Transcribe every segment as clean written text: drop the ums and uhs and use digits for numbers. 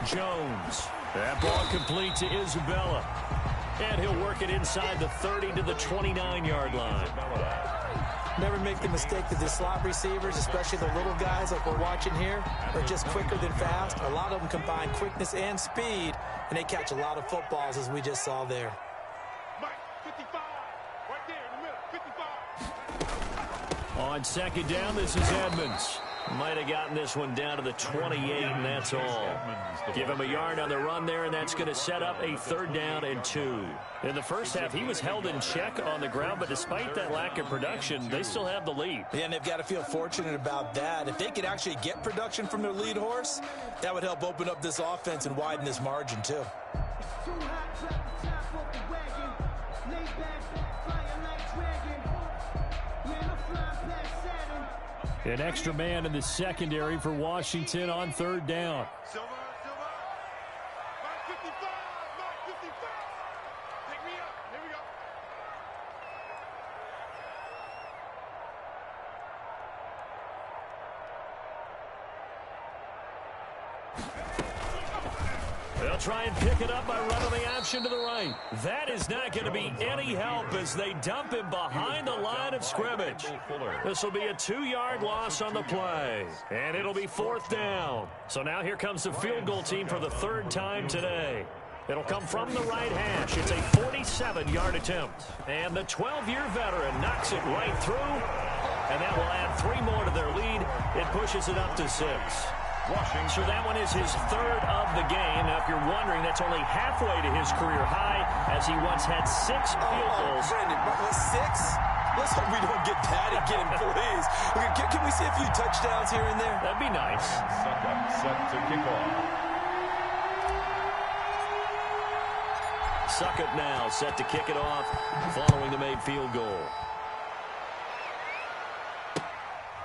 Jones. That ball complete to Isabella. And he'll work it inside the 30 to the 29-yard line. Never make the mistake that the slot receivers, especially the little guys like we're watching here, are just quicker than fast. A lot of them combine quickness and speed, and they catch a lot of footballs, as we just saw there. Mike, 55, right there in the middle, 55. On second down, this is Edmonds. Might have gotten this one down to the 28, and that's all. Give him a yard on the run there, and that's going to set up a 3rd down and 2. In the first half, he was held in check on the ground, but despite that lack of production, they still have the lead. Yeah, and they've got to feel fortunate about that. If they could actually get production from their lead horse, that would help open up this offense and widen this margin, too. An extra man in the secondary for Washington on 3rd down. Silva, Mike 55, Mike 55. Take me up, here we go. They'll try and pick it up by running the option to the right. That is not going to be any help as they dump him behind the line of scrimmage. This will be a 2-yard loss on the play, and it'll be 4th down. So now here comes the field goal team for the 3rd time today. It'll come from the right hash. It's a 47-yard attempt. And the 12-year veteran knocks it right through, and that will add 3 more to their lead. It pushes it up to 6. So that one is his 3rd of the game. Now, if you're wondering, that's only halfway to his career high, as he once had 6 field goals. Brandon, 6? Let's hope we don't get that again, please. Can we see a few touchdowns here and there? That'd be nice. Set to kick off. Suckup now, set to kick it off, following the made field goal.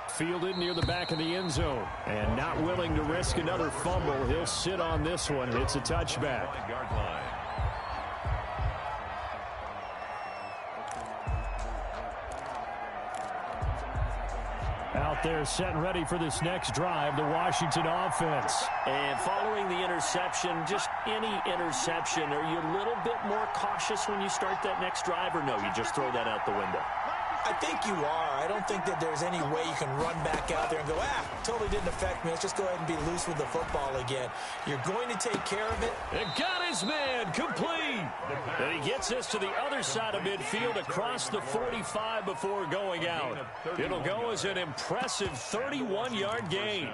Fielded near the back of the end zone. And not willing to risk another fumble. He'll sit on this one. It's a touchback. Out there set and ready for this next drive, the Washington offense. And following the interception, just any interception, are you a little bit more cautious when you start that next drive, or no, you just throw that out the window? I think you are. I don't think that there's any way you can run back out there and go, totally didn't affect me. Let's just go ahead and be loose with the football again. You're going to take care of it. And got his man complete. And he gets this to the other side of midfield across the 45 before going out. It'll go as an impressive 31-yard gain.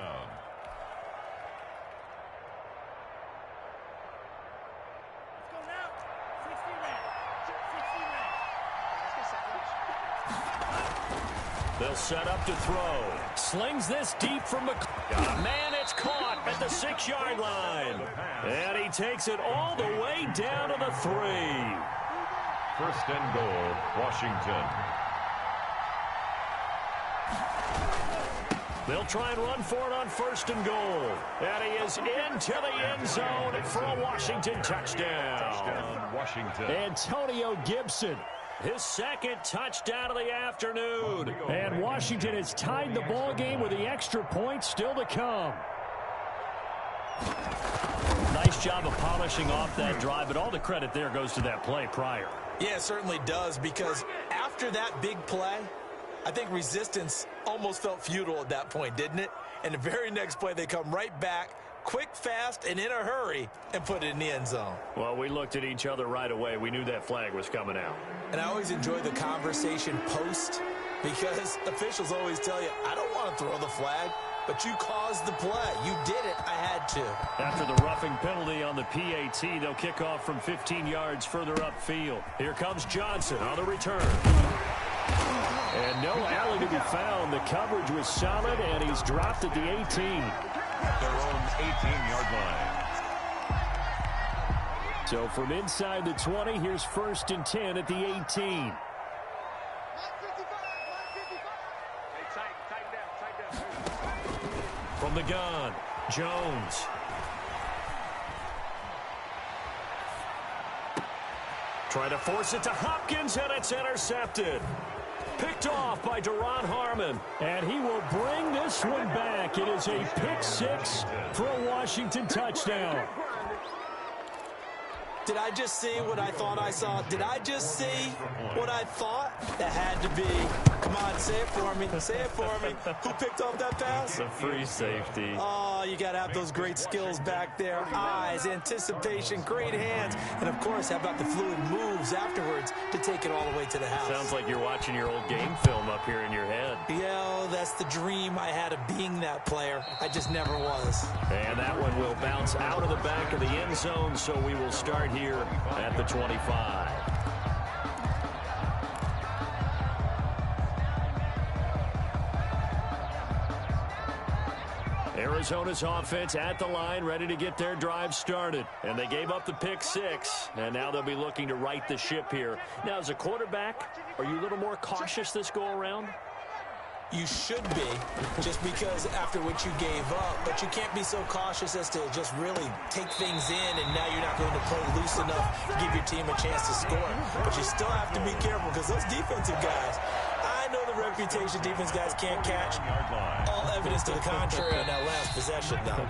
They'll set up to throw. Slings this deep from the... Man, it's caught at the 6-yard line. And he takes it all the way down to the 3. 1st and goal, Washington. They'll try and run for it on 1st and goal. And he is into the end zone for a Washington touchdown. Washington. Antonio Gibson. His 2nd touchdown of the afternoon. And Washington has tied the ball game with the extra point still to come. Nice job of polishing off that drive, but all the credit there goes to that play prior. Yeah, it certainly does, because after that big play, I think resistance almost felt futile at that point, didn't it? And the very next play, they come right back, quick, fast, and in a hurry, and put it in the end zone. Well, we looked at each other right away. We knew that flag was coming out. And I always enjoy the conversation post, because officials always tell you, I don't want to throw the flag, but you caused the play. You did it. I had to. After the roughing penalty on the PAT, they'll kick off from 15 yards further upfield. Here comes Johnson on the return. And no alley to be found. The coverage was solid, and he's dropped at the 18. Their own 18-yard line. So from inside the 20, here's 1st and 10 at the 18. From the gun, Jones. Trying to force it to Hopkins, and it's intercepted. picked off by Deron Harmon. And he will bring this one back. It is a pick six for a Washington touchdown. Did I just see what I thought I saw? Did I just see what I thought? That had to be. Come on, say it for me. Say it for me. Who picked off that pass? The free safety. Oh, you got to have those great skills back there. Eyes, anticipation, great hands. And, of course, how about the fluid moves afterwards to take it all the way to the house? Sounds like you're watching your old game film up here in your head. Yeah, that's the dream I had of being that player. I just never was. And that one will bounce out of the back of the end zone, so we will start here at the 25. Arizona's offense at the line, ready to get their drive started. And they gave up the pick six, and now they'll be looking to right the ship here. Now, as a quarterback, are you a little more cautious this go-around? You should be, just because after what you gave up, but you can't be so cautious as to just really take things in, and now you're not going to play loose enough to give your team a chance to score. But you still have to be careful, because those defensive guys, I know the reputation defense guys can't catch. All evidence to the contrary on that last possession, though.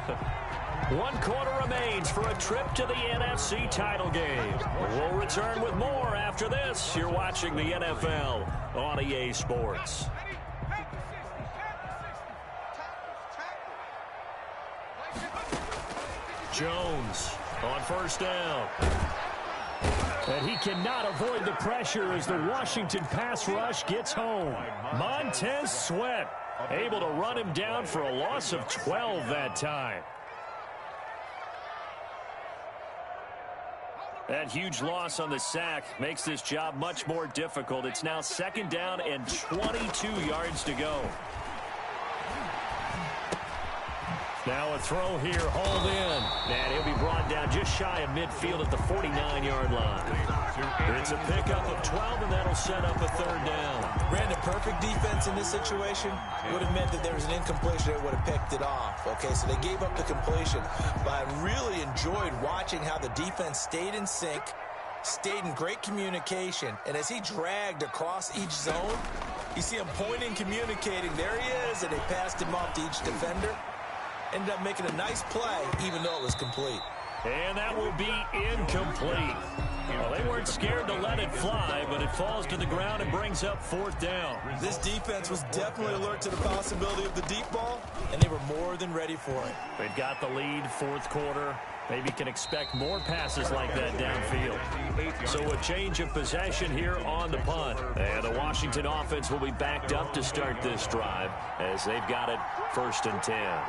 1 quarter remains for a trip to the NFC title game. We'll return with more after this. You're watching the NFL on EA Sports. Jones on first down. And he cannot avoid the pressure as the Washington pass rush gets home. Montez Sweat able to run him down for a loss of 12 that time. That huge loss on the sack makes this job much more difficult. It's now 2nd down and 22 yards to go. Now a throw here, hauled in. And he'll be brought down just shy of midfield at the 49-yard line. It's a pickup of 12, and that'll set up a 3rd down. Brandon, perfect defense in this situation would have meant that there was an incompletion that would have picked it off. Okay, so they gave up the completion. But I really enjoyed watching how the defense stayed in sync, stayed in great communication. And as he dragged across each zone, you see him pointing, communicating. There he is, and they passed him off to each defender. Ended up making a nice play, even though it was complete. And that will be incomplete. Well, they weren't scared to let it fly, but it falls to the ground and brings up 4th down. This defense was definitely alert to the possibility of the deep ball, and they were more than ready for it. They've got the lead, 4th quarter. Maybe can expect more passes like that downfield. So a change of possession here on the punt. And the Washington offense will be backed up to start this drive as they've got it 1st and 10.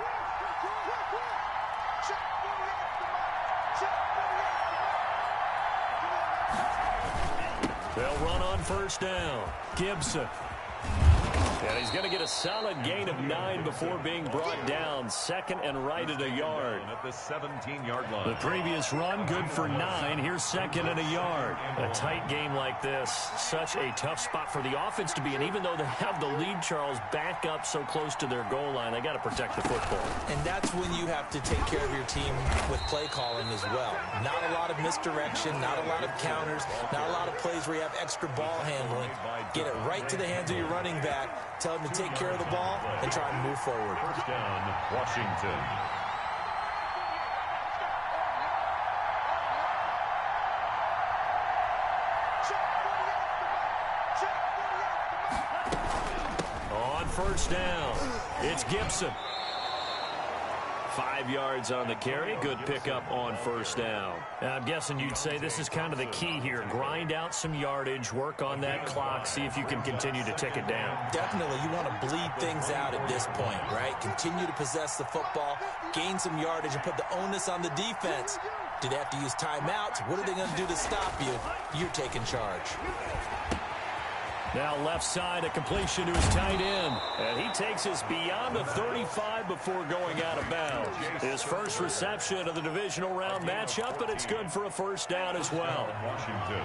They'll run on 1st down. Gibson. And he's going to get a solid gain of 9 before being brought down. 2nd and right at a yard. At the 17-yard line. The previous run good for 9. Here's 2nd and a yard. A tight game like this, such a tough spot for the offense to be in. Even though they have the lead, Charles, back up so close to their goal line, they got to protect the football. And that's when you have to take care of your team with play calling as well. Not a lot of misdirection, not a lot of counters, not a lot of plays where you have extra ball handling. Get it right to the hands of your running back. Tell him to take care of the ball and try and move forward. 1st down, Washington. On 1st down, it's Gibson. 5 yards on the carry. Good pickup on 1st down. Now, I'm guessing you'd say this is kind of the key here. Grind out some yardage, work on that clock, see if you can continue to tick it down. Definitely. You want to bleed things out at this point, right? Continue to possess the football, gain some yardage, and put the onus on the defense. Do they have to use timeouts? What are they going to do to stop you? You're taking charge. Now left side, a completion to his tight end. And he takes us beyond the 35 before going out of bounds. His first reception of the divisional round matchup, but it's good for a 1st down as well. Washington.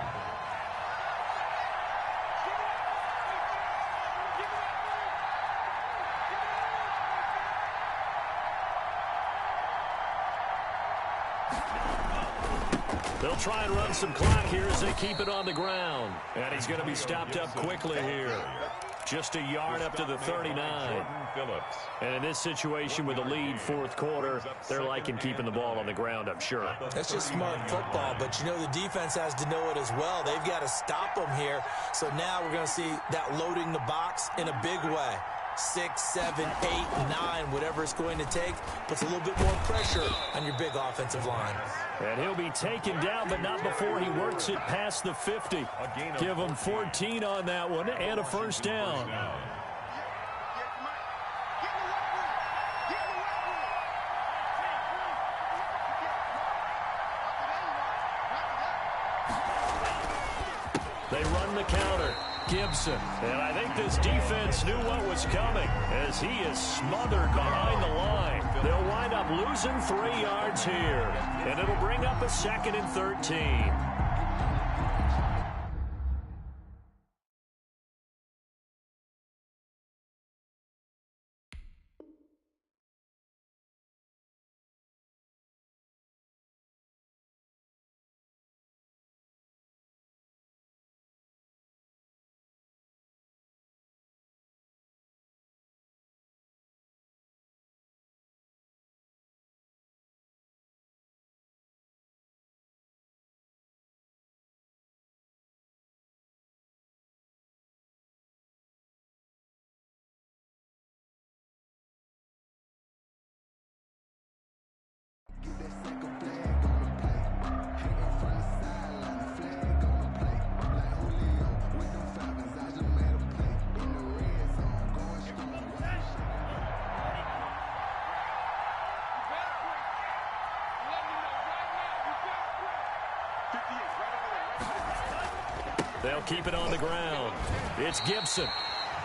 They'll try and run some clock here as they keep it on the ground. And he's going to be stopped up quickly here. just a yard up to the 39. And in this situation with a lead fourth quarter, they're liking keeping the ball on the ground, I'm sure. That's just smart football, but you know the defense has to know it as well. They've got to stop them here. So now we're going to see that loading the box in a big way. 6, 7, 8, 9, whatever it's going to take, puts a little bit more pressure on your big offensive line. And he'll be taken down, but not before he works it past the 50. Give him 14 on that one and a first down. They run the counter. Gibson. And I think this defense knew what was coming as he is smothered behind the line. They'll wind up losing 3 yards here. And it'll bring up a 2nd and 13. They'll keep it on the ground. It's Gibson.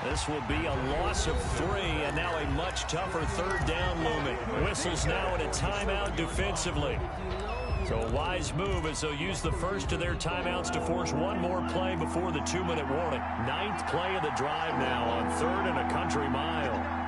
This will be a loss of 3, and now a much tougher 3rd down looming. Whistles now in a timeout defensively. So a wise move as they'll use the first of their timeouts to force one more play before the 2-minute warning. 9th play of the drive now on 3rd and a country mile.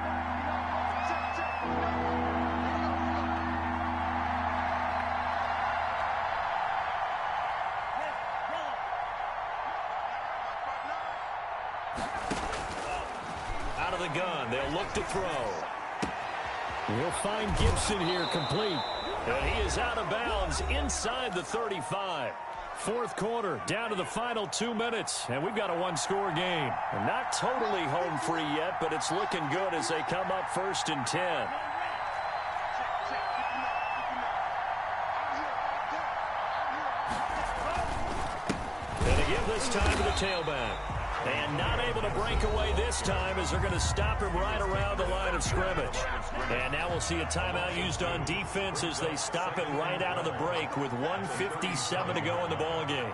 Out of the gun, they'll look to throw. We'll find Gibson here complete. And he is out of bounds inside the 35. 4th quarter, down to the final 2 minutes, and we've got a 1-score game. And not totally home free yet, but it's looking good as they come up 1st and 10. And they give this time to the tailback. And not able to break away this time as they're going to stop him right around the line of scrimmage. And now we'll see a timeout used on defense as they stop it right out of the break with 1:57 to go in the ballgame.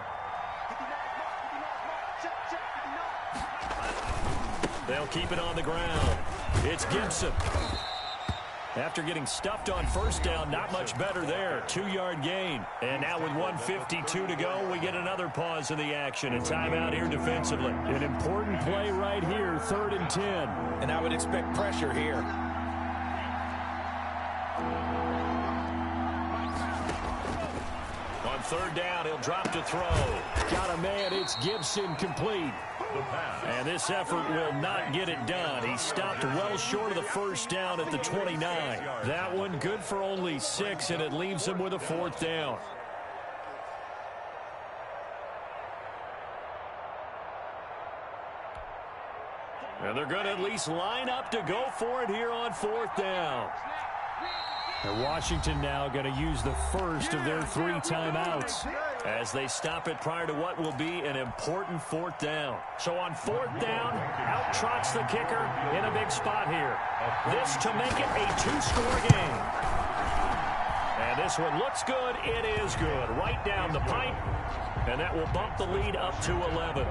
They'll keep it on the ground. It's Gibson. After getting stuffed on 1st down, not much better there. 2-yard gain. And now with 1:52 to go, we get another pause in the action. A timeout here defensively. An important play right here, 3rd and 10. And I would expect pressure here. On 3rd down, he'll drop to throw. Got a man, it's Gibson complete. And this effort will not get it done. He stopped well short of the 1st down at the 29. That one good for only 6, and it leaves him with a 4th down. And they're going to at least line up to go for it here on 4th down. And Washington now going to use the first of their 3 timeouts as they stop it prior to what will be an important 4th down. So on 4th down, out trots the kicker in a big spot here. This to make it a 2-score game. And this one looks good. It is good. Right down the pipe. And that will bump the lead up to 11.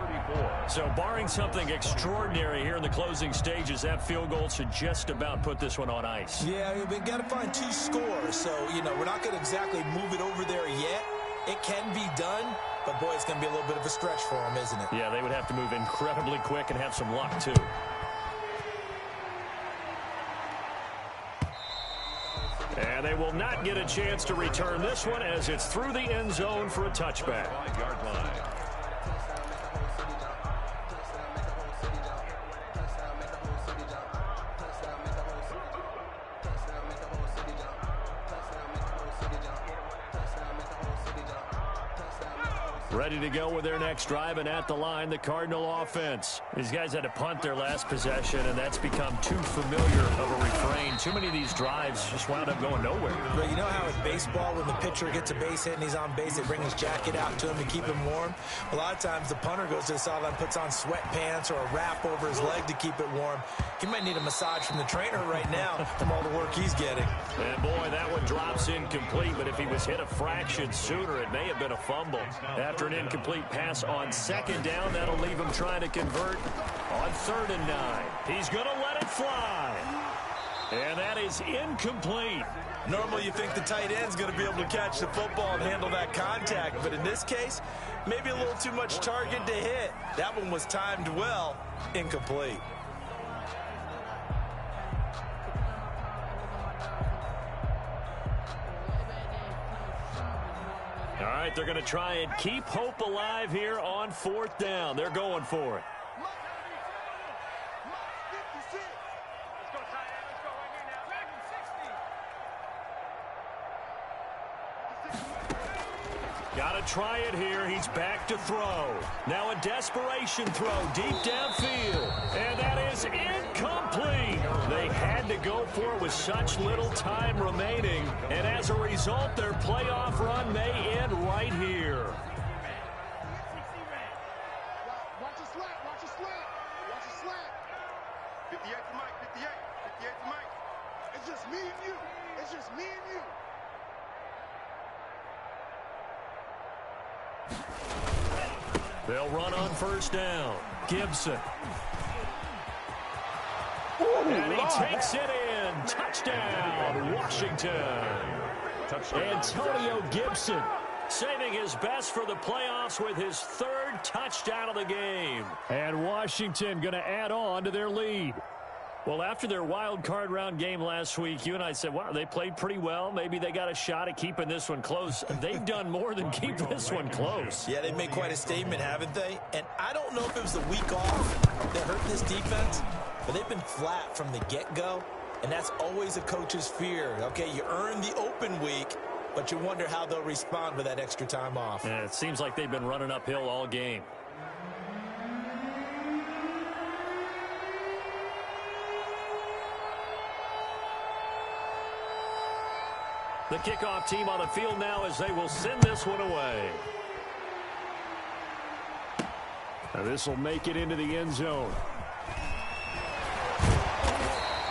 So barring something extraordinary here in the closing stages, that field goal should just about put this one on ice. Yeah, we've got to find 2 scores. So, you know, we're not going to exactly move it over there yet. It can be done, but, boy, it's going to be a little bit of a stretch for them, isn't it? Yeah, they would have to move incredibly quick and have some luck, too. And they will not get a chance to return this one as it's through the end zone for a touchback. 5-yard line. Ready to go with their next drive, and at the line, the Cardinal offense. These guys had to punt their last possession, and that's become too familiar of a refrain. Too many of these drives just wound up going nowhere. But you know how with baseball, when the pitcher gets a base hit and he's on base, they bring his jacket out to him to keep him warm? A lot of times the punter goes to the sideline, puts on sweatpants or a wrap over his leg to keep it warm. He might need a massage from the trainer right now from all the work he's getting. And boy, that one drops incomplete, but if he was hit a fraction sooner, it may have been a fumble. After an incomplete pass on second down, that'll leave him trying to convert on 3rd and 9. He's going to let it fly. And that is incomplete. Normally you think the tight end's going to be able to catch the football and handle that contact, but in this case, maybe a little too much target to hit. That one was timed well, incomplete. All right, they're going to try and keep hope alive here on 4th down. They're going for it. Got to try it here. He's back to throw. Now a desperation throw deep downfield. And that is incomplete. They had to go for it with such little time remaining. And as a result, their playoff run may end right here. Watch a slant, watch a slant, watch a slant. 58 to Mike, 58 to Mike. It's just me and you. It's just me and you. They'll run on 1st down. Gibson. And he takes it in. Touchdown, Washington. Antonio Gibson saving his best for the playoffs with his 3rd touchdown of the game. And Washington going to add on to their lead. Well, after their wild card round game last week, you and I said, wow, they played pretty well. Maybe they got a shot at keeping this one close. They've done more than keep this one close. Yeah, they've made quite a statement, haven't they? And I don't know if it was the week off that hurt this defense, but they've been flat from the get-go, and that's always a coach's fear. Okay, you earn the open week, but you wonder how they'll respond with that extra time off. Yeah, it seems like they've been running uphill all game. The kickoff team on the field now as they will send this one away. Now this will make it into the end zone.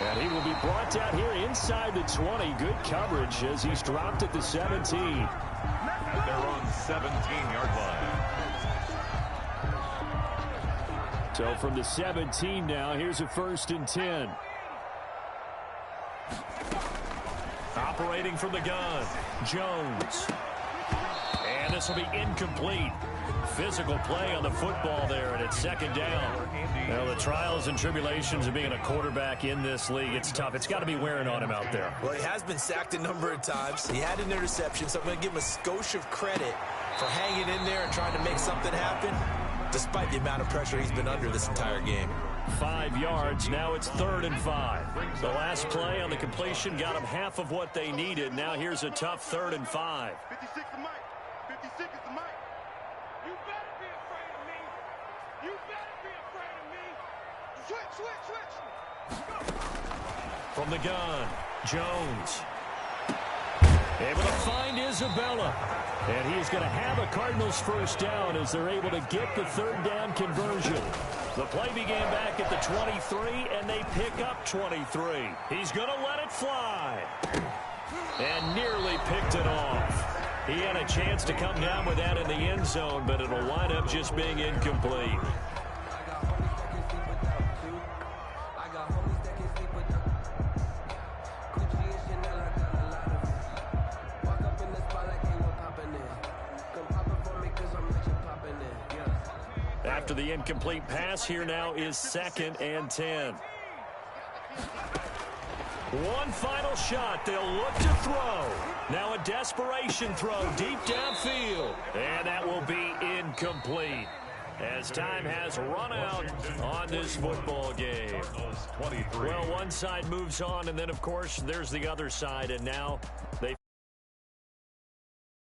And he will be brought down here inside the 20. Good coverage as he's dropped at the 17. And they're on 17-yard line. So from the 17 now, here's a 1st and 10. Operating from the gun, Jones. And this will be incomplete. Physical play on the football there, and it's 2nd down. Now, the trials and tribulations of being a quarterback in this league, it's tough. It's got to be wearing on him out there. Well, he has been sacked a number of times. He had an interception, so I'm going to give him a skosh of credit for hanging in there and trying to make something happen, despite the amount of pressure he's been under this entire game. 5 yards. Now it's 3rd and 5. The last play on the completion got them half of what they needed. Now here's a tough 3rd and 5. 56 to Mike. 56 is to Mike. You better be afraid of me. You better be afraid of me. Switch, switch, switch. Go. From the gun, Jones. Able to find Isabella. And he's going to have a Cardinals 1st down as they're able to get the 3rd down conversion. The play began back at the 23, and they pick up 23. He's going to let it fly. And nearly picked it off. He had a chance to come down with that in the end zone, but it'll wind up just being incomplete. After the incomplete pass, here now is 2nd and 10. One final shot. They'll look to throw. Now a desperation throw deep downfield. And that will be incomplete as time has run out on this football game. Well, one side moves on, and then, of course, there's the other side. And now they